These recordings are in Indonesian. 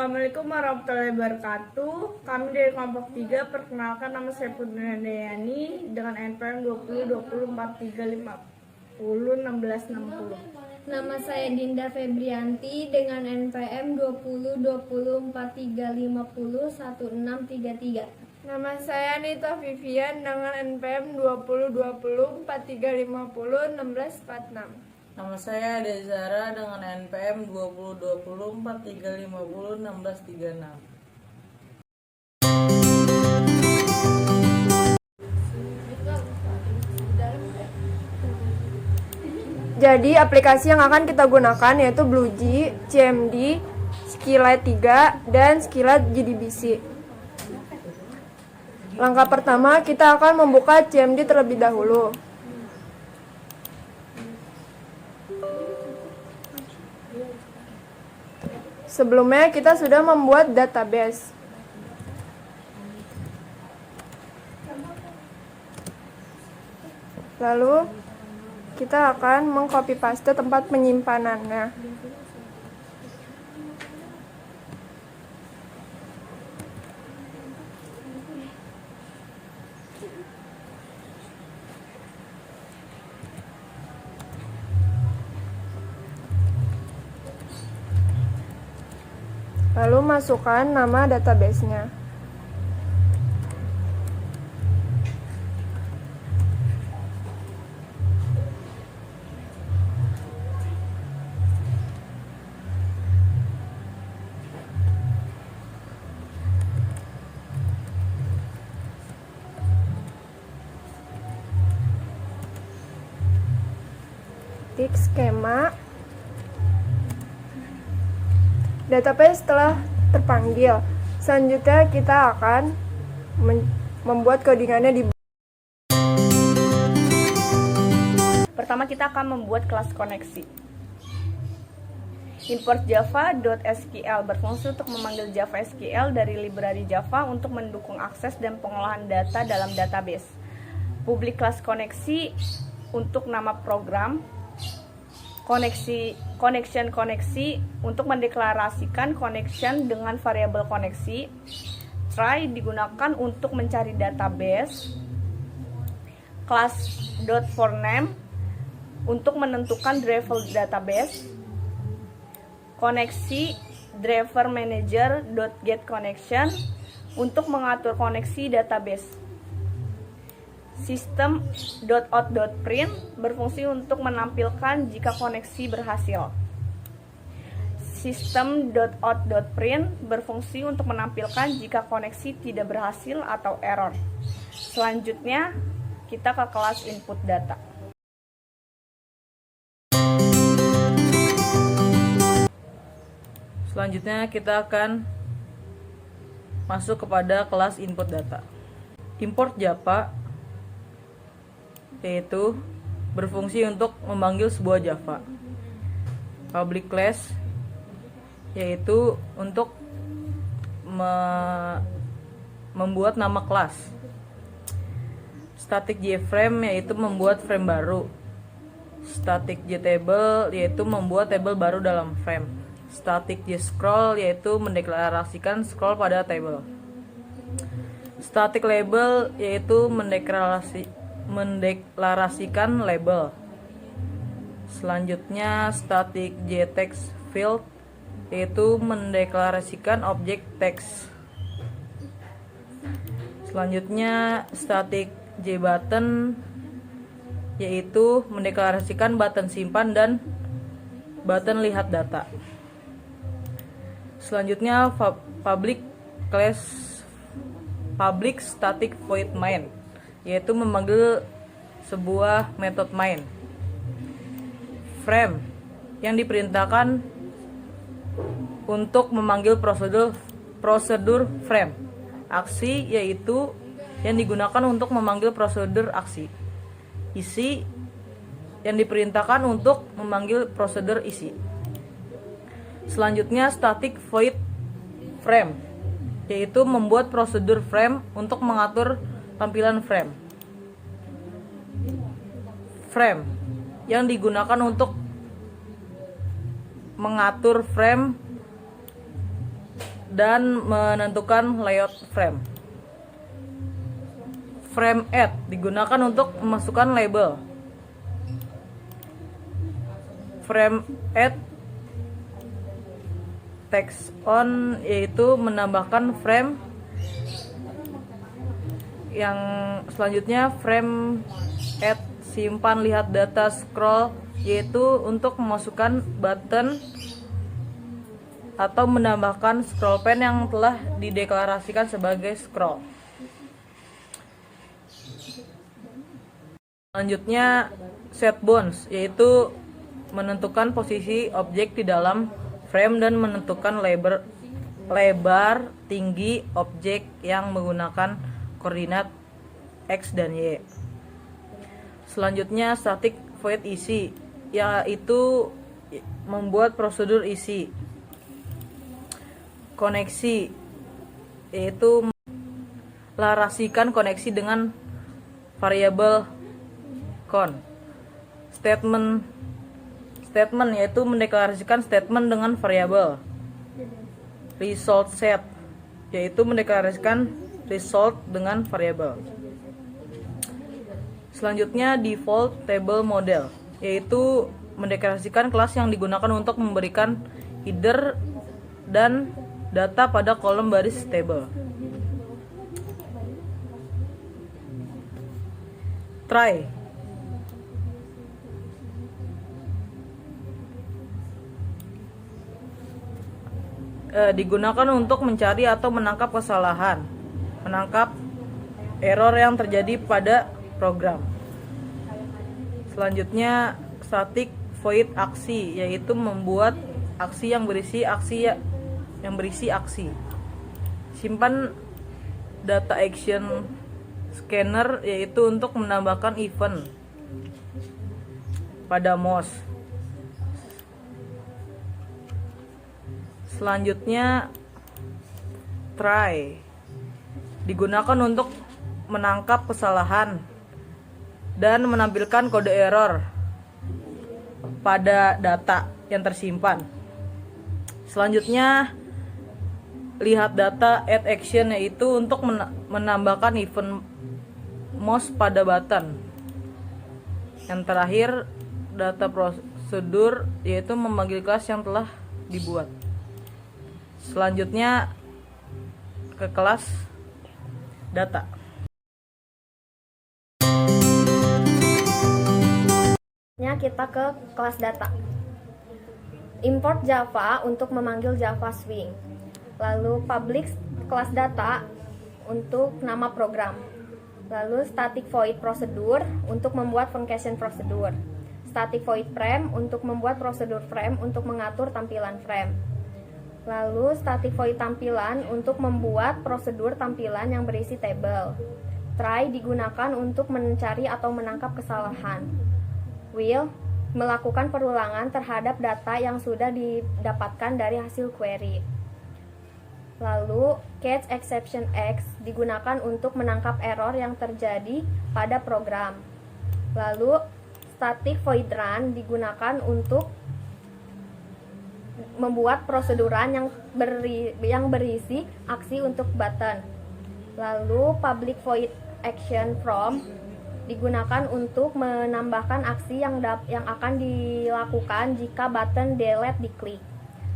Assalamualaikum warahmatullahi wabarakatuh. Kami dari kelompok 3 perkenalkan, nama saya Putri Handayani dengan NPM 202043501660. Nama saya Dinda Febrianti dengan NPM 202043501633. Nama saya Anita Vivian dengan NPM 202043501646. Nama saya Dezara dengan NPM 202043501636. Jadi aplikasi yang akan kita gunakan yaitu BlueJ, CMD, Skillite 3, dan Skillite JDBC. Langkah pertama, kita akan membuka CMD terlebih dahulu. Sebelumnya kita sudah membuat database. Lalu kita akan mengcopy paste tempat penyimpanannya. Lalu masukkan nama database-nya. Ketik skema. Database telah terpanggil. Selanjutnya kita akan membuat codingannya di. Pertama kita akan membuat kelas koneksi. Import java.sql berfungsi untuk memanggil Java SQL dari library Java untuk mendukung akses dan pengolahan data dalam database. Public class koneksi untuk nama program. Connection untuk mendeklarasikan connection dengan variabel koneksi. Try digunakan untuk mencari database. Class.forName untuk menentukan driver database. Koneksi driver manager.getConnection untuk mengatur koneksi database. System.out.print berfungsi untuk menampilkan jika koneksi berhasil. System.out.print berfungsi untuk menampilkan jika koneksi tidak berhasil atau error. Selanjutnya, kita ke kelas input data. Selanjutnya kita akan masuk kepada kelas input data. Import Java yaitu berfungsi untuk memanggil sebuah Java. Public class yaitu untuk membuat nama kelas. Static JFrame yaitu membuat frame baru. Static JTable yaitu membuat table baru dalam frame. Static JScroll yaitu mendeklarasikan scroll pada table. Static label yaitu mendeklarasikan label. Selanjutnya static JText field yaitu mendeklarasikan objek teks. Selanjutnya static JButton yaitu mendeklarasikan button simpan dan button lihat data. Selanjutnya public static void main yaitu memanggil sebuah metode main. Frame yang diperintahkan untuk memanggil prosedur frame. Aksi yaitu yang digunakan untuk memanggil prosedur aksi. Isi yang diperintahkan untuk memanggil prosedur isi. Selanjutnya static void frame yaitu membuat prosedur frame untuk mengatur tampilan frame. Frame yang digunakan untuk mengatur frame dan menentukan layout frame. Frame add digunakan untuk memasukkan label. Frame add text on yaitu menambahkan frame. Yang selanjutnya frame add simpan lihat data scroll yaitu untuk memasukkan button atau menambahkan scroll pane yang telah dideklarasikan sebagai scroll. Selanjutnya set bounds yaitu menentukan posisi objek di dalam frame dan menentukan lebar tinggi objek yang menggunakan koordinat X dan Y. Selanjutnya static void isi yaitu membuat prosedur isi. Koneksi yaitu melarasikan koneksi dengan variabel con. Statement yaitu mendeklarasikan statement dengan variabel. Result set yaitu mendeklarasikan result dengan variabel. Selanjutnya default table model yaitu mendeklarasikan kelas yang digunakan untuk memberikan header dan data pada kolom baris table. Try digunakan untuk mencari atau menangkap kesalahan, menangkap error yang terjadi pada program. Selanjutnya static void aksi yaitu membuat aksi yang berisi aksi. Simpan data action scanner yaitu untuk menambahkan event pada mouse. Selanjutnya try digunakan untuk menangkap kesalahan dan menampilkan kode error pada data yang tersimpan. Selanjutnya lihat data add action yaitu untuk menambahkan event mouse pada button. Yang terakhir data prosedur yaitu memanggil kelas yang telah dibuat. Selanjutnya ke kelas data. Kita ke kelas data. Import Java untuk memanggil Java Swing. Lalu public kelas data untuk nama program. Lalu static void prosedur untuk membuat function prosedur. Static void frame untuk membuat prosedur frame untuk mengatur tampilan frame. Lalu static void tampilan untuk membuat prosedur tampilan yang berisi table. Try digunakan untuk mencari atau menangkap kesalahan. Will melakukan perulangan terhadap data yang sudah didapatkan dari hasil query. Lalu catch exception X digunakan untuk menangkap error yang terjadi pada program. Lalu static void run digunakan untuk membuat proseduran yang berisi aksi untuk button. Lalu public void action from digunakan untuk menambahkan aksi yang akan dilakukan jika button delete diklik.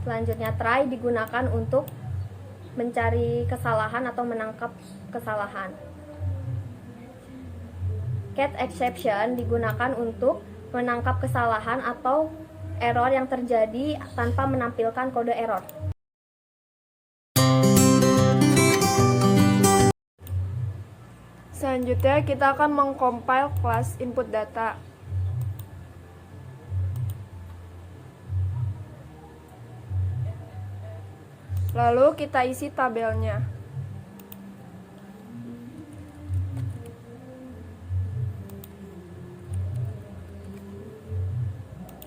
Selanjutnya try digunakan untuk mencari kesalahan atau menangkap kesalahan. Catch exception digunakan untuk menangkap kesalahan atau error yang terjadi tanpa menampilkan kode error. Selanjutnya kita akan mengcompile kelas input data. Lalu kita isi tabelnya.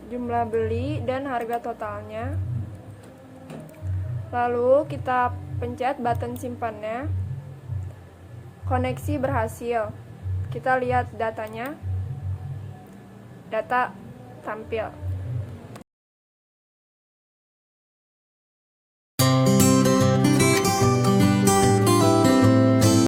Jumlah beli dan harga totalnya. Lalu kita pencet button simpannya. Koneksi berhasil. Kita lihat datanya. Data tampil.